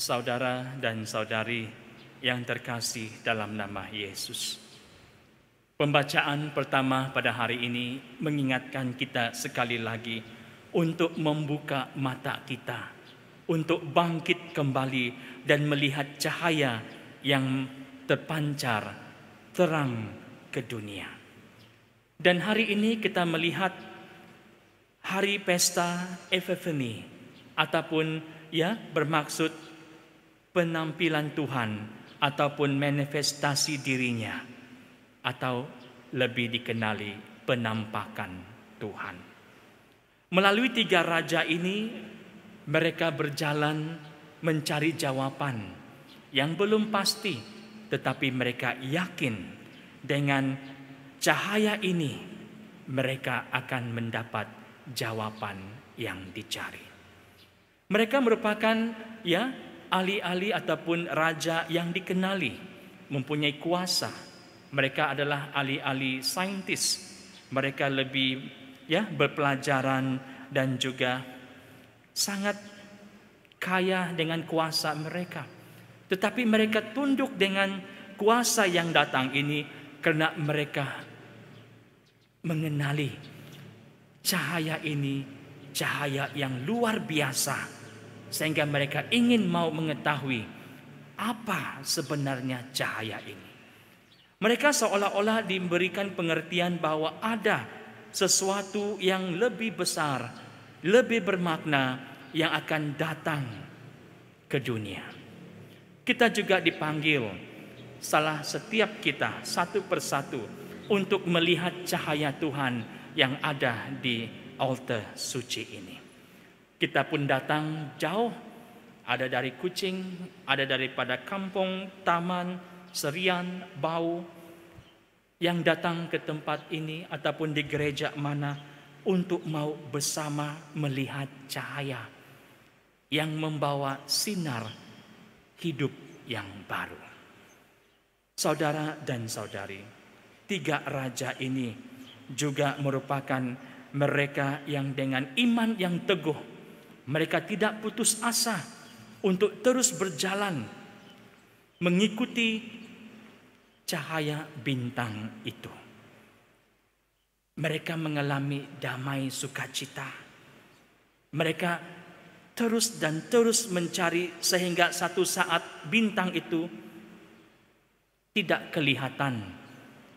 saudara dan saudari yang terkasih dalam nama Yesus. Pembacaan pertama pada hari ini mengingatkan kita sekali lagi untuk membuka mata kita, untuk bangkit kembali dan melihat cahaya yang terpancar terang ke dunia. Dan hari ini kita melihat hari pesta Epifani ataupun bermaksud penampilan Tuhan ataupun manifestasi dirinya, atau lebih dikenali penampakan Tuhan. Melalui tiga raja ini mereka berjalan mencari jawaban yang belum pasti, tetapi mereka yakin dengan cahaya ini mereka akan mendapat jawaban yang dicari. Mereka merupakan ahli-ahli ataupun raja yang dikenali, mempunyai kuasa. Mereka adalah ahli-ahli saintis. Mereka lebih berpelajaran dan juga sangat kaya dengan kuasa mereka. Tetapi mereka tunduk dengan kuasa yang datang ini karena mereka mengenali cahaya ini, cahaya yang luar biasa. Sehingga mereka ingin mau mengetahui apa sebenarnya cahaya ini. Mereka seolah-olah diberikan pengertian bahwa ada sesuatu yang lebih besar, lebih bermakna yang akan datang ke dunia. Kita juga dipanggil, salah setiap kita satu persatu, untuk melihat cahaya Tuhan yang ada di altar suci ini. Kita pun datang jauh, ada dari Kucing, ada daripada kampung, taman, Serian, Bau, yang datang ke tempat ini ataupun di gereja mana untuk mau bersama melihat cahaya yang membawa sinar hidup yang baru. Saudara dan saudari, tiga raja ini juga merupakan mereka yang dengan iman yang teguh, mereka tidak putus asa untuk terus berjalan mengikuti cahaya bintang itu. Mereka mengalami damai sukacita. Mereka terus dan terus mencari sehingga satu saat bintang itu tidak kelihatan.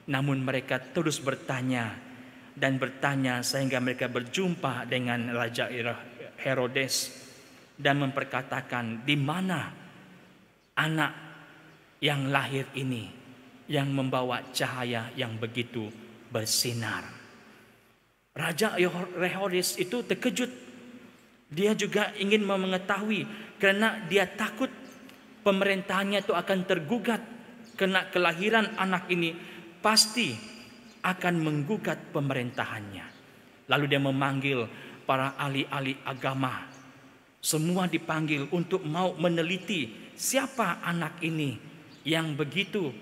Namun mereka terus bertanya dan bertanya sehingga mereka berjumpa dengan Raja Herodes dan memperkatakan, di mana anak yang lahir ini yang membawa cahaya yang begitu bersinar. Raja Herodes itu terkejut. Dia juga ingin mengetahui karena dia takut pemerintahannya itu akan tergugat karena kelahiran anak ini pasti akan menggugat pemerintahannya. Lalu dia memanggil para ahli-ahli agama. Semua dipanggil untuk mau meneliti siapa anak ini yang begitu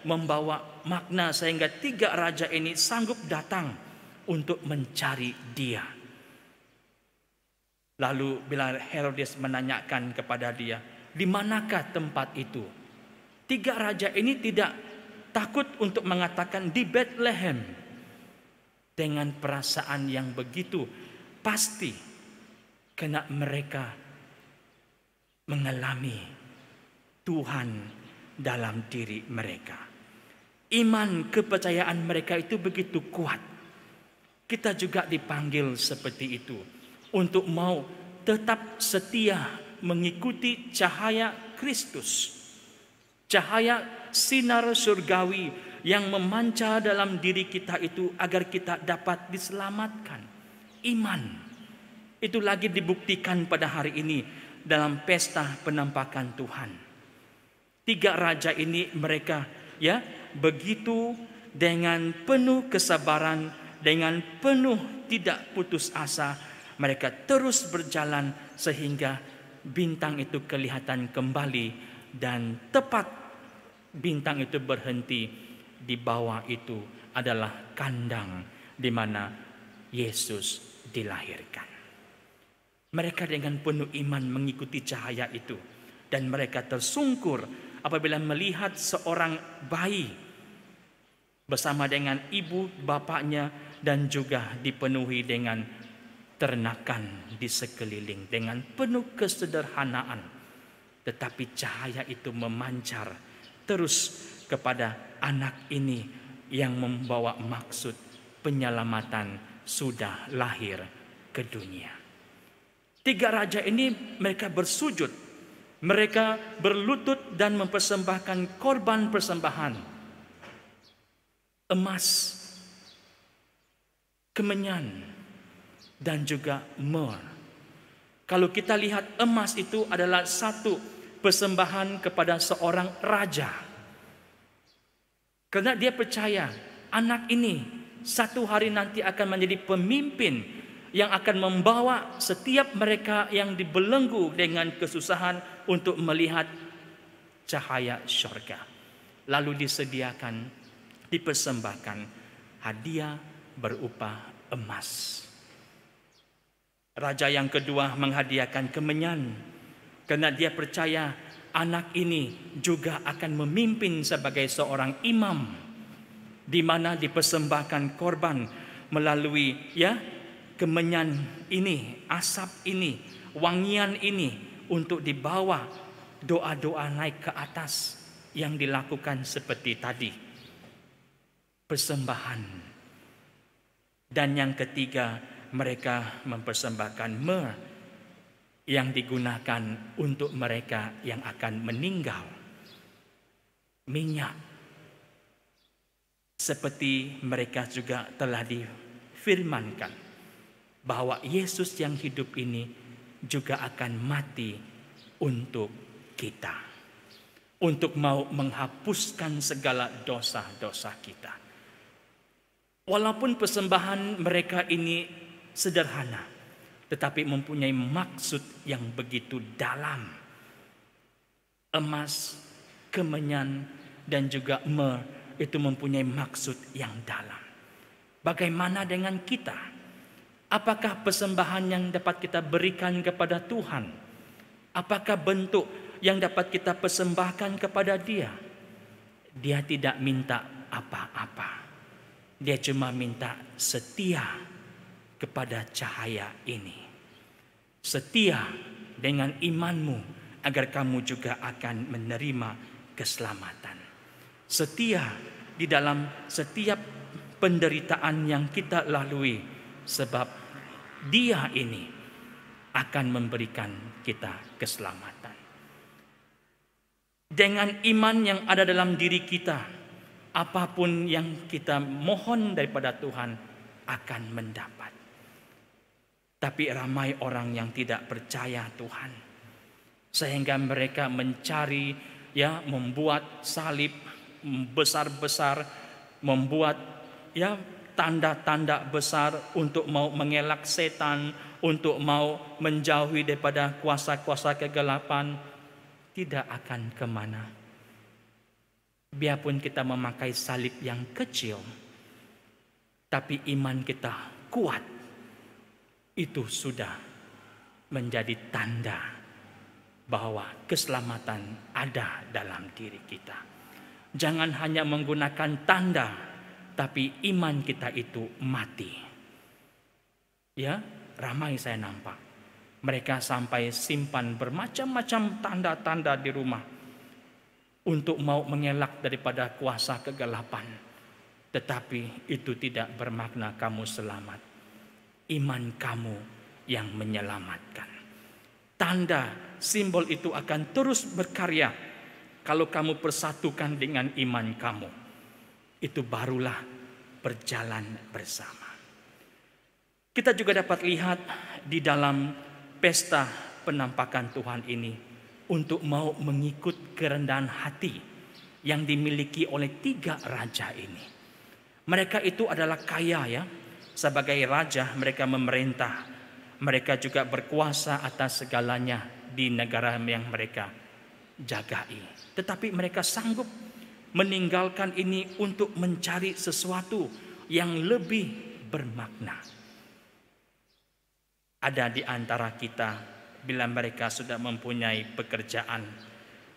membawa makna sehingga tiga raja ini sanggup datang untuk mencari dia. Lalu bila Herodes menanyakan kepada dia, di manakah tempat itu? Tiga raja ini tidak takut untuk mengatakan di Bethlehem dengan perasaan yang begitu pasti, karena mereka mengalami Tuhan dalam diri mereka. Iman kepercayaan mereka itu begitu kuat. Kita juga dipanggil seperti itu untuk mau tetap setia mengikuti cahaya Kristus. Cahaya sinar surgawi yang memancar dalam diri kita itu agar kita dapat diselamatkan. Iman itu lagi dibuktikan pada hari ini dalam pesta penampakan Tuhan. Tiga raja ini mereka begitu dengan penuh kesabaran, dengan penuh tidak putus asa, mereka terus berjalan sehingga bintang itu kelihatan kembali dan tepat bintang itu berhenti di bawah itu adalah kandang di mana Yesus dilahirkan. Mereka dengan penuh iman mengikuti cahaya itu. Dan mereka tersungkur apabila melihat seorang bayi bersama dengan ibu bapaknya dan juga dipenuhi dengan ternakan di sekeliling dengan penuh kesederhanaan. Tetapi cahaya itu memancar terus kepada anak ini yang membawa maksud penyelamatan sudah lahir ke dunia. 3 raja ini mereka bersujud. Mereka berlutut dan mempersembahkan korban persembahan. Emas, kemenyan, dan juga mur. Kalau kita lihat emas itu adalah satu persembahan kepada seorang raja. Karena dia percaya anak ini satu hari nanti akan menjadi pemimpin yang akan membawa setiap mereka yang dibelenggu dengan kesusahan untuk melihat cahaya syurga. Lalu disediakan, dipersembahkan hadiah berupa emas. Raja yang kedua menghadiahkan kemenyan karena dia percaya anak ini juga akan memimpin sebagai seorang imam, di mana dipersembahkan korban melalui kemenyan ini, asap ini, wangian ini untuk dibawa doa-doa naik ke atas yang dilakukan seperti tadi. Persembahan. Dan yang ketiga, mereka mempersembahkan myrrh yang digunakan untuk mereka yang akan meninggal. Minyak. Seperti mereka juga telah difirmankan bahwa Yesus yang hidup ini juga akan mati untuk kita, untuk mau menghapuskan segala dosa-dosa kita. Walaupun persembahan mereka ini sederhana, tetapi mempunyai maksud yang begitu dalam. Emas, kemenyan, dan juga myrrh itu mempunyai maksud yang dalam. Bagaimana dengan kita? Apakah persembahan yang dapat kita berikan kepada Tuhan? Apakah bentuk yang dapat kita persembahkan kepada Dia? Dia tidak minta apa-apa. Dia cuma minta setia kepada cahaya ini. Setia dengan imanmu agar kamu juga akan menerima keselamatan. Setia di dalam setiap penderitaan yang kita lalui, sebab Dia ini akan memberikan kita keselamatan. Dengan iman yang ada dalam diri kita, apapun yang kita mohon daripada Tuhan akan mendapat. Tapi ramai orang yang tidak percaya Tuhan, sehingga mereka mencari membuat salib besar-besar, membuat tanda-tanda besar untuk mau mengelak setan, untuk mau menjauhi daripada kuasa-kuasa kegelapan. Tidak akan kemana. Biarpun kita memakai salib yang kecil, tapi iman kita kuat, itu sudah menjadi tanda bahwa keselamatan ada dalam diri kita. Jangan hanya menggunakan tanda, tapi iman kita itu mati. Ramai saya nampak. Mereka sampai simpan bermacam-macam tanda-tanda di rumah untuk mau mengelak daripada kuasa kegelapan. Tetapi itu tidak bermakna kamu selamat. Iman kamu yang menyelamatkan. Tanda, simbol itu akan terus berkarya kalau kamu persatukan dengan iman kamu. Itu barulah berjalan bersama. Kita juga dapat lihat di dalam pesta penampakan Tuhan ini untuk mau mengikut kerendahan hati yang dimiliki oleh 3 raja ini. Mereka itu adalah kaya sebagai raja mereka memerintah. Mereka juga berkuasa atas segalanya di negara yang mereka jagai. Tetapi mereka sanggup meninggalkan ini untuk mencari sesuatu yang lebih bermakna. Ada di antara kita bila mereka sudah mempunyai pekerjaan,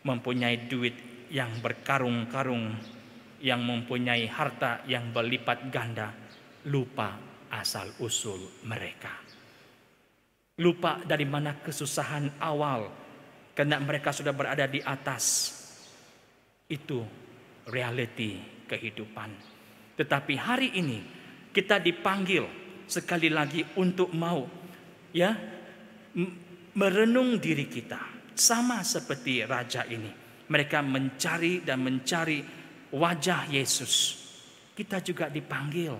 mempunyai duit yang berkarung-karung, yang mempunyai harta yang berlipat ganda, lupa asal usul mereka. Lupa dari mana kesusahan awal, karena mereka sudah berada di atas. Itu reality kehidupan. Tetapi hari ini kita dipanggil sekali lagi untuk mau merenung diri kita, sama seperti raja ini. Mereka mencari dan mencari wajah Yesus. Kita juga dipanggil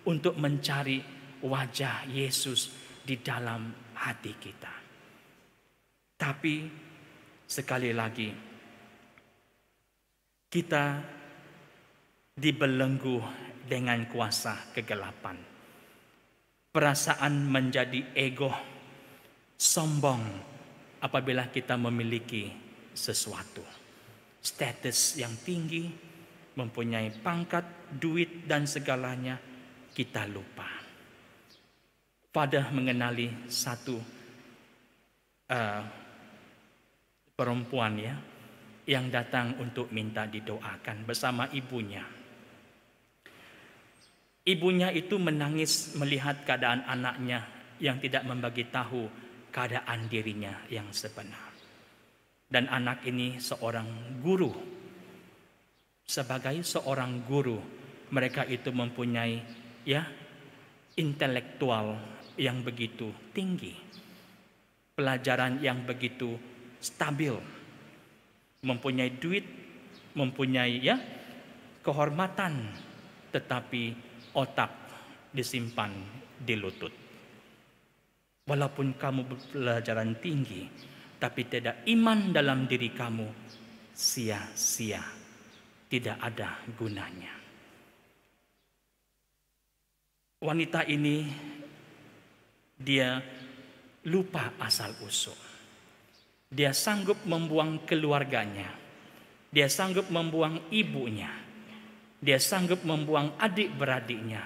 untuk mencari wajah Yesus di dalam hati kita. Tapi sekali lagi, kita dibelenggu dengan kuasa kegelapan. Perasaan menjadi ego, sombong apabila kita memiliki sesuatu. Status yang tinggi, mempunyai pangkat, duit dan segalanya, kita lupa. Father mengenali satu perempuan yang datang untuk minta didoakan bersama ibunya. Ibunya itu menangis melihat keadaan anaknya yang tidak membagi tahu keadaan dirinya yang sebenar. Dan anak ini seorang guru. Sebagai seorang guru, mereka itu mempunyai intelektual yang begitu tinggi, pelajaran yang begitu stabil, mempunyai duit, mempunyai kehormatan, tetapi otak disimpan di lutut. Walaupun kamu berpelajaran tinggi, tapi tidak iman dalam diri kamu, sia-sia, tidak ada gunanya. Wanita ini, dia lupa asal usul. Dia sanggup membuang keluarganya. Dia sanggup membuang ibunya. Dia sanggup membuang adik-beradiknya.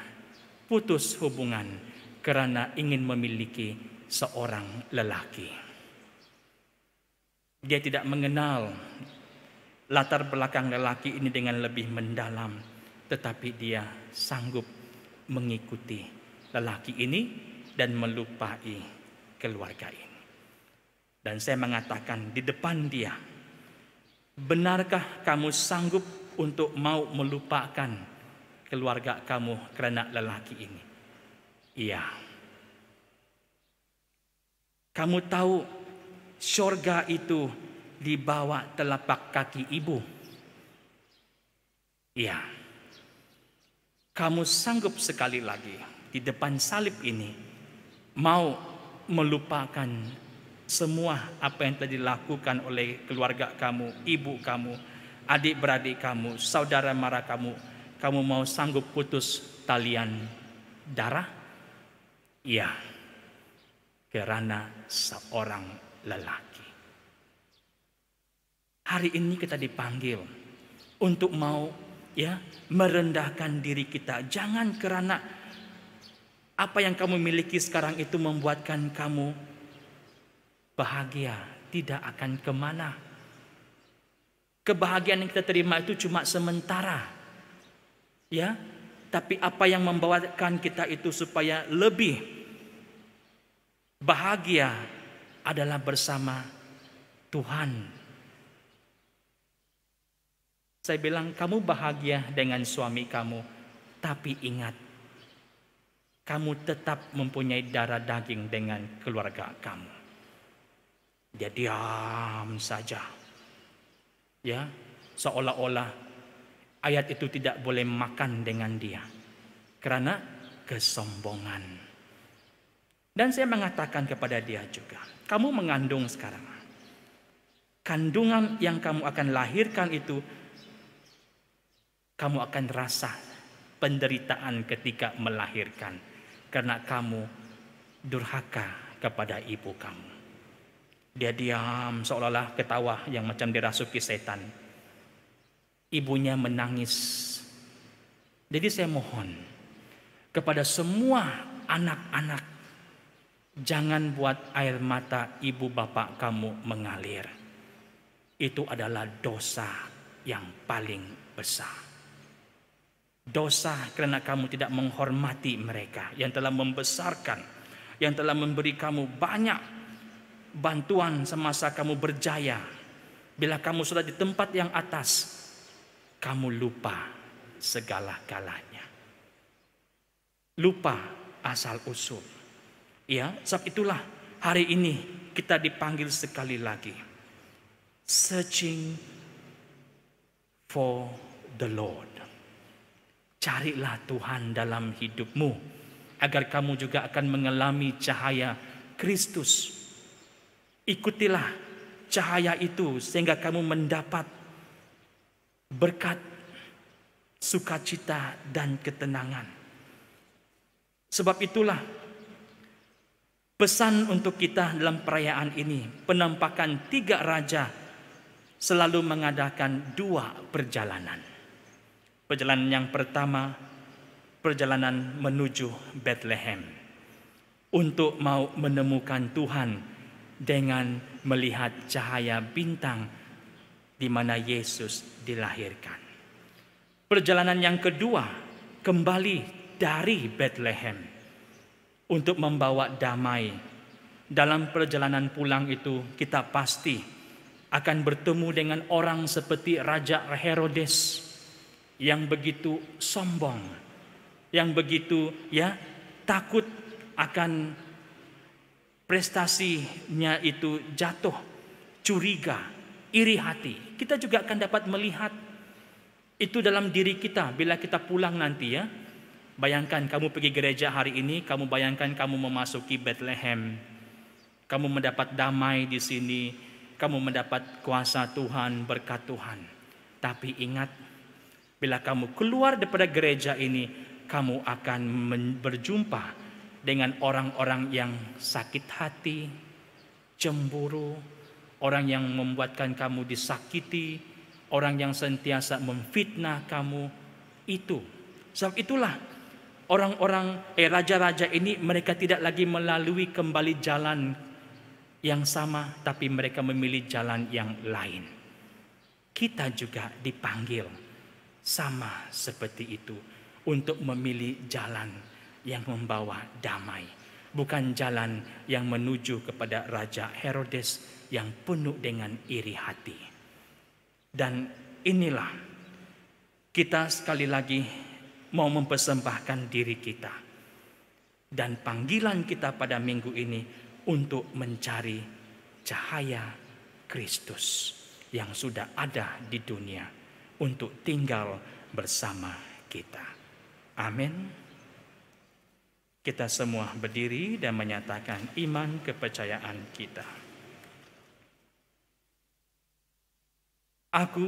Putus hubungan karena ingin memiliki seorang lelaki. Dia tidak mengenal latar belakang lelaki ini dengan lebih mendalam, tetapi dia sanggup mengikuti lelaki ini dan melupai keluarga ini. Dan saya mengatakan di depan dia, benarkah kamu sanggup untuk mau melupakan keluarga kamu karena lelaki ini? Iya. Kamu tahu surga itu di bawah telapak kaki ibu? Iya. Kamu sanggup sekali lagi di depan salib ini mau melupakan semua apa yang telah dilakukan oleh keluarga kamu, ibu kamu, adik-beradik kamu, saudara mara kamu. Kamu mau sanggup putus talian darah? Iya, karena seorang lelaki. Hari ini kita dipanggil untuk mau merendahkan diri kita. Jangan karena apa yang kamu miliki sekarang itu membuatkan kamu bahagia, tidak akan kemana. Kebahagiaan yang kita terima itu cuma sementara, tapi apa yang membawakan kita itu supaya lebih bahagia adalah bersama Tuhan. Saya bilang, kamu bahagia dengan suami kamu, tapi ingat, kamu tetap mempunyai darah daging dengan keluarga kamu. Dia diam saja, seolah-olah ayat itu tidak boleh makan dengan dia karena kesombongan. Dan saya mengatakan kepada dia juga, kamu mengandung sekarang. Kandungan yang kamu akan lahirkan itu, kamu akan rasa penderitaan ketika melahirkan karena kamu durhaka kepada ibu kamu. Dia diam seolah-olah ketawa yang macam dirasuki setan. Ibunya menangis. Jadi saya mohon kepada semua anak-anak Jangan buat air mata ibu bapak kamu mengalir. Itu adalah dosa yang paling besar. Dosa karena kamu tidak menghormati mereka yang telah membesarkan, yang telah memberi kamu banyak bantuan semasa kamu berjaya. Bila kamu sudah di tempat yang atas, kamu lupa segala-galanya. Lupa asal usul. Ya, sebab itulah hari ini kita dipanggil sekali lagi. Searching for the Lord. Carilah Tuhan dalam hidupmu, agar kamu juga akan mengalami cahaya Kristus. Ikutilah cahaya itu sehingga kamu mendapat berkat, sukacita dan ketenangan. Sebab itulah pesan untuk kita dalam perayaan ini, penampakan 3 raja selalu mengadakan 2 perjalanan. Perjalanan yang pertama, perjalanan menuju Bethlehem untuk mau menemukan Tuhan dengan melihat cahaya bintang di mana Yesus dilahirkan. Perjalanan yang kedua, kembali dari Bethlehem untuk membawa damai. Dalam perjalanan pulang itu kita pasti akan bertemu dengan orang seperti Raja Herodes yang begitu sombong, yang begitu takut akan prestasinya itu jatuh, curiga, iri hati. Kita juga akan dapat melihat itu dalam diri kita bila kita pulang nanti ya. Bayangkan kamu pergi gereja hari ini, kamu bayangkan kamu memasuki Bethlehem. Kamu mendapat damai di sini, kamu mendapat kuasa Tuhan, berkat Tuhan. Tapi ingat, bila kamu keluar daripada gereja ini, kamu akan berjumpa dengan orang-orang yang sakit hati, cemburu, orang yang membuatkan kamu disakiti, orang yang sentiasa memfitnah kamu. Itu. Sebab itulah orang-orang raja-raja ini, mereka tidak lagi melalui kembali jalan yang sama, tapi mereka memilih jalan yang lain. Kita juga dipanggil sama seperti itu, untuk memilih jalan yang membawa damai, bukan jalan yang menuju kepada Raja Herodes yang penuh dengan iri hati. Dan inilah kita sekali lagi mau mempersembahkan diri kita. Dan panggilan kita pada minggu ini untuk mencari cahaya Kristus yang sudah ada di dunia untuk tinggal bersama kita. Amin. Kita semua berdiri dan menyatakan iman kepercayaan kita. Aku